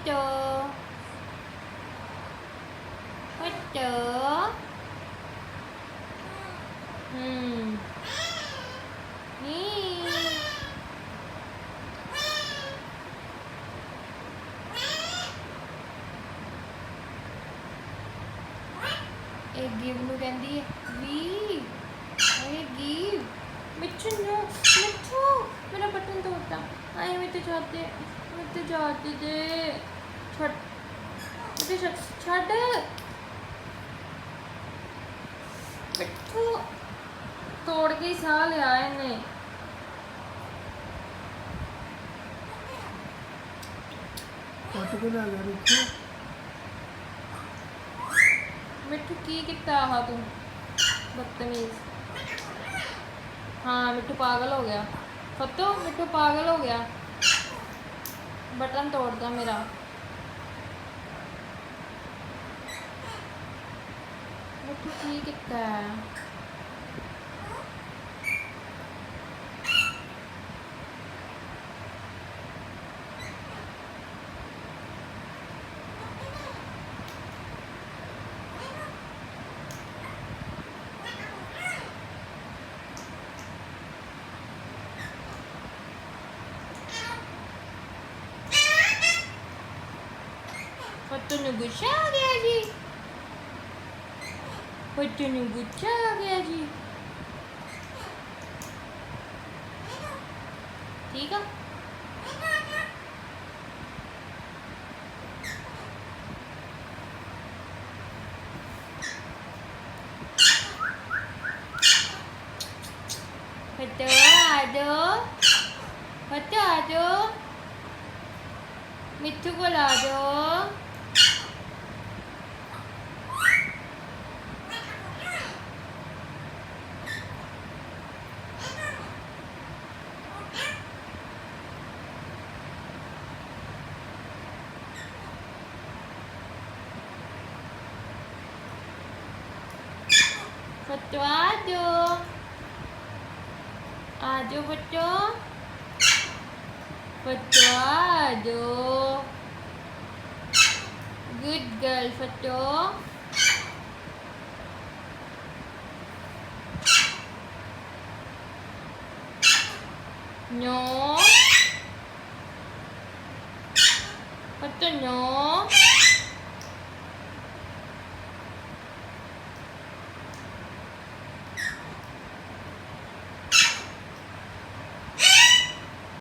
Fatu. Fatu. Nih. ਇਹ give ਨੂੰ ਕਹਿੰਦੀ ਹੈ ਵੀ ਇਹ ਗਿਵ ਮਿੱਠੂ ਨੂੰ ਮਿੱਠੂ ਮੇਰਾ ਬਟਨ ਤੋੜਤਾ ਆਏ ਮੈਂ ਤੇ ਜਾਤੇ ਦੇ ਛੱਡ ਤੇ ਛੱਡ ਮਿੱਠੂ ਤੋੜ ਕੇ ਹੀ ਸਾਹ ਲਿਆ ਇਹਨੇ ਕੱਟ ਕੇ ਲੈ ਲੈ ਰਿੱਖੋ मिट्टू की कितना आहा तू बदतमीज हाँ मिट्टू पागल हो गया फतो मिट्टू पागल हो गया बटन तोड़ता मेरा मिट्टू की कितना है फतो ने गुस्सा आ गया जी फतो ने गुस्सा आ गया जी ठीक है फतो आ जाओ मिट्टू को ला दो फतो आ जाओ फतो फतो आ जाओ good girl Fatto no Fatto no